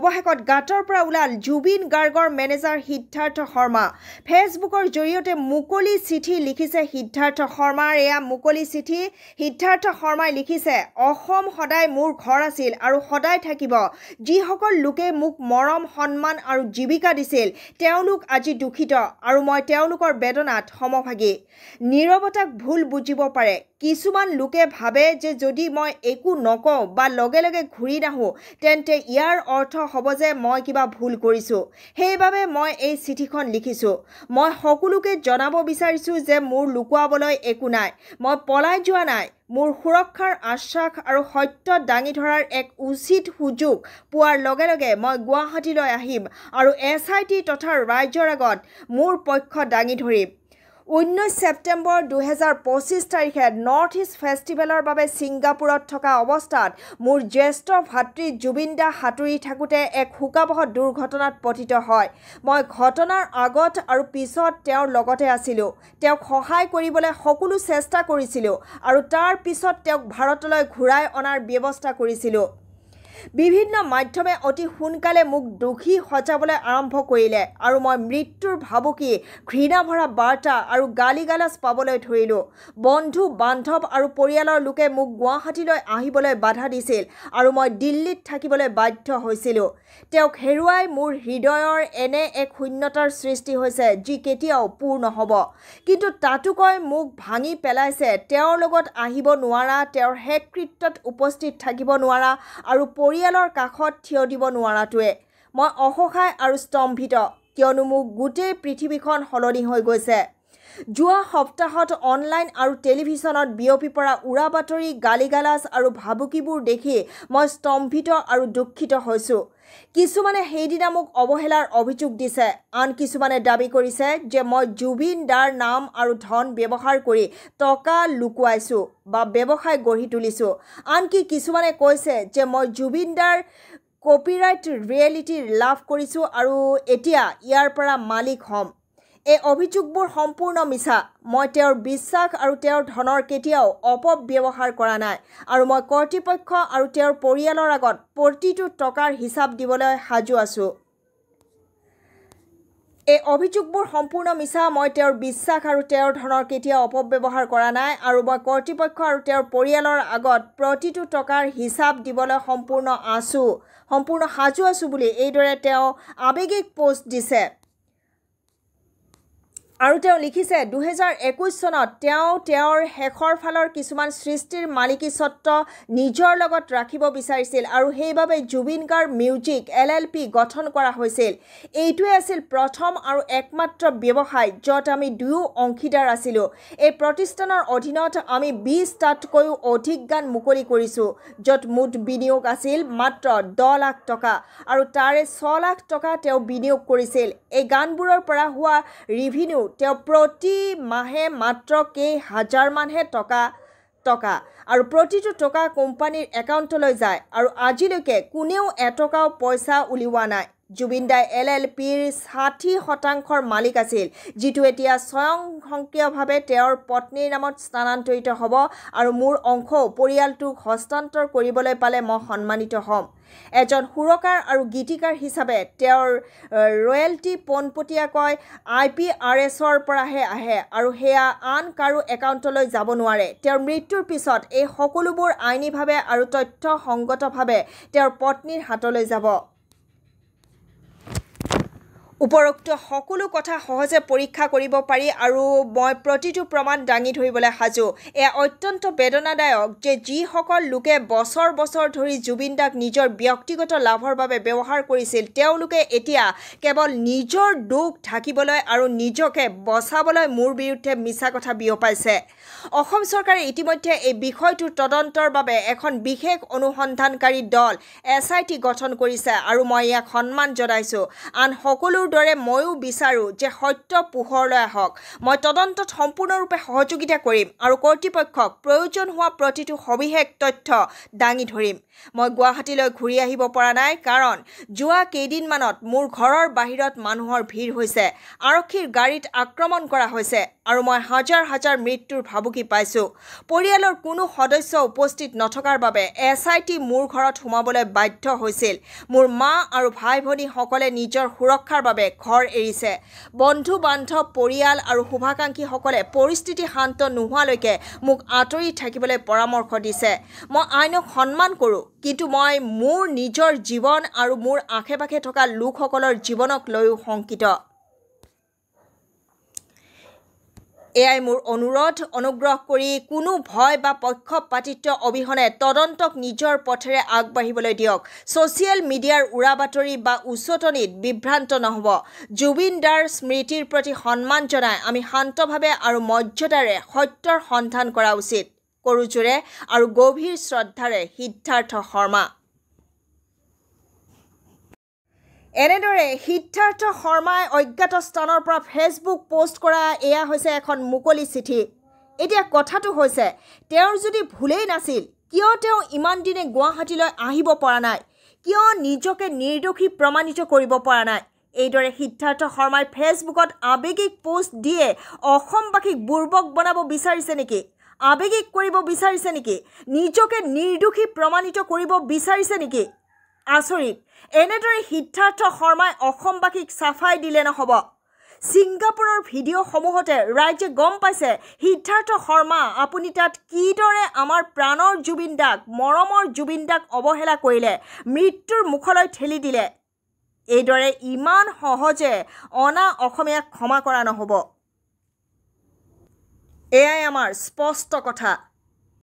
অৱশেষত গাঁতৰ পৰা ওলাল জুবিন গাৰ্গৰ মেনেজাৰ সিদ্ধাৰ্থ শৰ্মা। ফেচবুকৰ জৰিয়তে মুকলি চিঠি লিখিছে সিদ্ধাৰ্থ শৰ্মাৰ। এয়া মুকলি চিঠি। সিদ্ধাৰ্থ শৰ্মাই লিখিছে, অসম সদায় মোৰ ঘৰ আছিল আৰু সদায় থাকিব। যিসকল লোকে মোক মৰম, সন্মান আৰু জীৱিকা দিছিল তেওঁলোক আজি দুখিত আৰু মই তেওঁলোকৰ বেদনাত সমভাগী। নীৰৱতাক ভুল বুজিব পাৰে। কিছুমান লোকে ভাবে যে যদি মই একো নকওঁ বা লগে লগে ঘূৰি নাহোঁ তেন্তে ইয়াৰ অৰ্থ হ'ব যে মই কিবা ভুল কৰিছোঁ। সেইবাবে মই এই চিঠিখন লিখিছোঁ। মই সকলোকে জনাব বিচাৰিছোঁ যে মোৰ লুকুৱাবলৈ একো নাই। মই পলাই যোৱা নাই। মোৰ সুৰক্ষাৰ আশ্বাস আৰু সত্য দাঙি ধৰাৰ এক উচিত সুযোগ পোৱাৰ লগে লগে মই গুৱাহাটীলৈ আহিম আৰু SIT তথা ৰাইজৰ আগত মোৰ পক্ষ দাঙি ধৰিম। 19 ছেপ্টেম্বৰ 2025 তাৰিখে নৰ্থ ইষ্ট ফেষ্টিভেলৰ বাবে ছিংগাপুৰত থকা অৱস্থাত মোৰ জ্যেষ্ঠ ভাতৃ জুবিন দা সাঁতুৰি থাকোঁতে এক শোকাবহ দুৰ্ঘটনাত পতিত হয়। মই ঘটনাৰ আগত আৰু পিছত তেওঁৰ লগতে আছিলোঁ। তেওঁক সহায় কৰিবলৈ সকলো চেষ্টা কৰিছিলোঁ আৰু তাৰ পিছত তেওঁক ভাৰতলৈ ঘূৰাই অনাৰ ব্যৱস্থা কৰিছিলোঁ। বিভিন্ন মাধ্যমে অতি সোনকালে মোক দোষী সজাবলৈ আৰম্ভ কৰিলে আৰু মই মৃত্যুৰ ভাবুকি, ঘৃণা ভৰা বাৰ্তা আৰু গালিগালাজ পাবলৈ ধৰিলোঁ। বন্ধু বান্ধৱ আৰু পৰিয়ালৰ লোকে মোক গুৱাহাটীলৈ আহিবলৈ বাধা দিছিল আৰু মই দিল্লীত থাকিবলৈ বাধ্য হৈছিলোঁ। তেওঁক হেৰুৱাই মোৰ হৃদয়ৰ এনে এক শূন্যতাৰ সৃষ্টি হৈছে যি কেতিয়াও পূৰ নহ'ব। কিন্তু তাতোকৈ মোক ভাঙি পেলাইছে তেওঁৰ লগত আহিব নোৱাৰা, তেওঁৰ শেষকৃত্যত উপস্থিত থাকিব নোৱাৰা আৰু পৰিয়ালৰ কাষত থিয় দিব নোৱাৰাটোৱে। মই অসহায় আৰু স্তম্ভিত, কিয়নো মোক গোটেই পৃথিৱীখন সলনি হৈ গৈছে। যোৱা সপ্তাহত অনলাইন আৰু টেলিভিছনত বিয়পি পৰা উৰা বাতৰি, গালিগালাজ আৰু ভাবুকিবোৰ দেখি মই স্তম্ভিত আৰু দুখিত হৈছোঁ। কিছুমানে সেইদিনা মোক অৱহেলাৰ অভিযোগ দিছে। আন কিছুমানে দাবী কৰিছে যে মই জুবিন দাৰ নাম আৰু ধন ব্যৱহাৰ কৰি টকা লুকুৱাইছোঁ বা ব্যৱসায় গঢ়ি তুলিছোঁ। আনকি কিছুমানে কৈছে যে মই জুবিন দাৰ কপিৰাইট ৰিয়েলিটি লাভ কৰিছোঁ আৰু এতিয়া ইয়াৰ পৰা মালিক হ'ম। এই অভিযোগবোৰ সম্পূৰ্ণ মিছা। মই তেওঁৰ বিশ্বাস আৰু তেওঁৰ ধনৰ কেতিয়াও অপব্যৱহাৰ কৰা নাই আৰু মই কৰ্তৃপক্ষ আৰু তেওঁৰ পৰিয়ালৰ আগত প্ৰতিটো টকাৰ হিচাপ দিবলৈ সাজু আছোঁ। এই অভিযোগবোৰ সম্পূৰ্ণ মিছা। মই তেওঁৰ বিশ্বাস আৰু তেওঁৰ ধনৰ কেতিয়াও অপব্যৱহাৰ কৰা নাই আৰু মই কৰ্তৃপক্ষ আৰু তেওঁৰ পৰিয়ালৰ আগত প্ৰতিটো টকাৰ হিচাপ দিবলৈ সম্পূৰ্ণ সাজু আছোঁ বুলি এইদৰে তেওঁ আৱেগিক পোষ্ট দিছে। আৰু তেওঁ লিখিছে, 2021 চনত তেওঁ তেওঁৰ শেষৰ ফালৰ কিছুমান সৃষ্টিৰ মালিকী স্বত্ব নিজৰ লগত ৰাখিব বিচাৰিছিল আৰু সেইবাবে জুবিন গাৰ্গ মিউজিক LLP গঠন কৰা হৈছিল। এইটোৱে আছিল প্ৰথম আৰু একমাত্ৰ ব্যৱসায় য'ত আমি দুয়ো অংশীদাৰ আছিলোঁ। এই প্ৰতিষ্ঠানৰ অধীনত আমি 20টাতকৈও অধিক গান মুকলি কৰিছোঁ, য'ত মুঠ বিনিয়োগ আছিল মাত্ৰ 10 লাখ টকা আৰু তাৰে 6 লাখ টকা তেওঁ বিনিয়োগ কৰিছিল। এই গানবোৰৰ পৰা হোৱা ৰিভিনিউ তেওঁ প্ৰতি মাহে মাত্ৰ কেইহাজাৰমানহে টকা আৰু প্ৰতিটো টকা কোম্পানীৰ একাউণ্টলৈ যায় আৰু আজিলৈকে কোনেও এটকাও পইচা উলিওৱা নাই। জুবিন দাই LLPৰ 60% মালিক আছিল, যিটো এতিয়া স্বয়ংক্ৰিয়ভাৱে তেওঁৰ পত্নীৰ নামত স্থানান্তৰিত হ'ব আৰু মোৰ অংশও পৰিয়ালটোক হস্তান্তৰ কৰিবলৈ পালে মই সন্মানিত হ'ম। এজন সুৰকাৰ আৰু গীতিকাৰ হিচাপে তেওঁৰ ৰয়েলটি পোনপটীয়াকৈ IPRSৰ পৰাহে আহে আৰু সেয়া আন কাৰো একাউণ্টলৈ যাব নোৱাৰে। তেওঁৰ মৃত্যুৰ পিছত এই সকলোবোৰ আইনীভাৱে আৰু তথ্যসংগতভাৱে তেওঁৰ পত্নীৰ হাতলৈ যাব। উপৰোক্ত সকলো কথা সহজে পৰীক্ষা কৰিব পাৰি আৰু মই প্ৰতিটো প্ৰমাণ দাঙি ধৰিবলৈ সাজু। এয়া অত্যন্ত বেদনাদায়ক যে যিসকল লোকে বছৰ বছৰ ধৰি জুবিন দাক নিজৰ ব্যক্তিগত লাভৰ বাবে ব্যৱহাৰ কৰিছিল তেওঁলোকে এতিয়া কেৱল নিজৰ দুখ ঢাকিবলৈ আৰু নিজকে বচাবলৈ মোৰ বিৰুদ্ধে মিছা কথা বিয়পাইছে। অসম চৰকাৰে ইতিমধ্যে এই বিষয়টোৰ তদন্তৰ বাবে এখন বিশেষ অনুসন্ধানকাৰী দল SIT গঠন কৰিছে আৰু মই ইয়াক সন্মান জনাইছোঁ। আন সকলোৰ সকলোৰ দৰে ময়ো বিচাৰোঁ যে সত্য পোহৰলৈ আহক। মই তদন্তত সম্পূৰ্ণৰূপে সহযোগিতা কৰিম আৰু কৰ্তৃপক্ষক প্ৰয়োজন হোৱা প্ৰতিটো সবিশেষ তথ্য দাঙি ধৰিম। মই গুৱাহাটীলৈ ঘূৰি আহিব পৰা নাই কাৰণ যোৱা কেইদিনমানত মোৰ ঘৰৰ বাহিৰত মানুহৰ ভিৰ হৈছে, আৰক্ষীৰ গাড়ীত আক্ৰমণ কৰা হৈছে আৰু মই হাজাৰ হাজাৰ মৃত্যুৰ ভাবুকি পাইছোঁ। পৰিয়ালৰ কোনো সদস্য উপস্থিত নথকাৰ বাবে SIT মোৰ ঘৰত সোমাবলৈ বাধ্য হৈছিল। মোৰ মা আৰু ভাই ভনীসকলে নিজৰ সুৰক্ষাৰ বাবে ঘৰ এৰিছে। বন্ধু বান্ধৱ, পৰিয়াল আৰু শুভাকাংক্ষীসকলে পৰিস্থিতি শান্ত নোহোৱালৈকে মোক আঁতৰি থাকিবলৈ পৰামৰ্শ দিছে। মই আইনক সন্মান কৰোঁ, কিন্তু মই মোৰ নিজৰ জীৱন আৰু মোৰ আশে পাশে থকা লোকসকলৰ জীৱনক লৈও শংকিত। এয়াই মোৰ অনুৰোধ, অনুগ্ৰহ কৰি কোনো ভয় বা পক্ষপাতিত্ব অবিহনে তদন্তক নিজৰ পথেৰে আগবাঢ়িবলৈ দিয়ক। ছ'চিয়েল মিডিয়াৰ উৰা বাতৰি বা উচতনিত বিভ্ৰান্ত নহ'ব। জুবিন দাৰ স্মৃতিৰ প্ৰতি সন্মান জনাই আমি শান্তভাৱে আৰু মৰ্যাদাৰে সত্যৰ সন্ধান কৰা উচিত। কৰোজোৰে আৰু গভীৰ শ্ৰদ্ধাৰে সিদ্ধাৰ্থ শৰ্মা। এনেদৰে সিদ্ধাৰ্থ শৰ্মাই অজ্ঞাত স্থানৰ পৰা ফেচবুক পোষ্ট কৰা এয়া হৈছে এখন মুকলি চিঠি। এতিয়া কথাটো হৈছে, তেওঁৰ যদি ভুলেই নাছিল, কিয় তেওঁ ইমান দিনে গুৱাহাটীলৈ আহিব পৰা নাই? কিয় নিজকে নিৰ্দোষী প্ৰমাণিত কৰিব পৰা নাই? এইদৰে সিদ্ধাৰ্থ শৰ্মাই ফেচবুকত আৱেগিক পোষ্ট দিয়ে অসমবাসীক বুৰ্বক বনাব বিচাৰিছে নেকি? আৱেগিক কৰিব বিচাৰিছে নেকি? নিজকে নিৰ্দোষী প্ৰমাণিত কৰিব বিচাৰিছে নেকি? আচৰিত। এনেদৰে সিদ্ধাৰ্থ শৰ্মাই অসমবাসীক চাফাই দিলে নহ'ব। ছিংগাপুৰৰ ভিডিঅ'সমূহতে ৰাইজে গম পাইছে সিদ্ধাৰ্থ শৰ্মা আপুনি তাত কিদৰে আমাৰ প্ৰাণৰ জুবিন দাক, মৰমৰ জুবিন দাক অৱহেলা কৰিলে, মৃত্যুৰ মুখলৈ ঠেলি দিলে। এইদৰে ইমান সহজে অনা অসমীয়াক ক্ষমা কৰা নহ'ব। এয়াই আমাৰ স্পষ্ট কথা।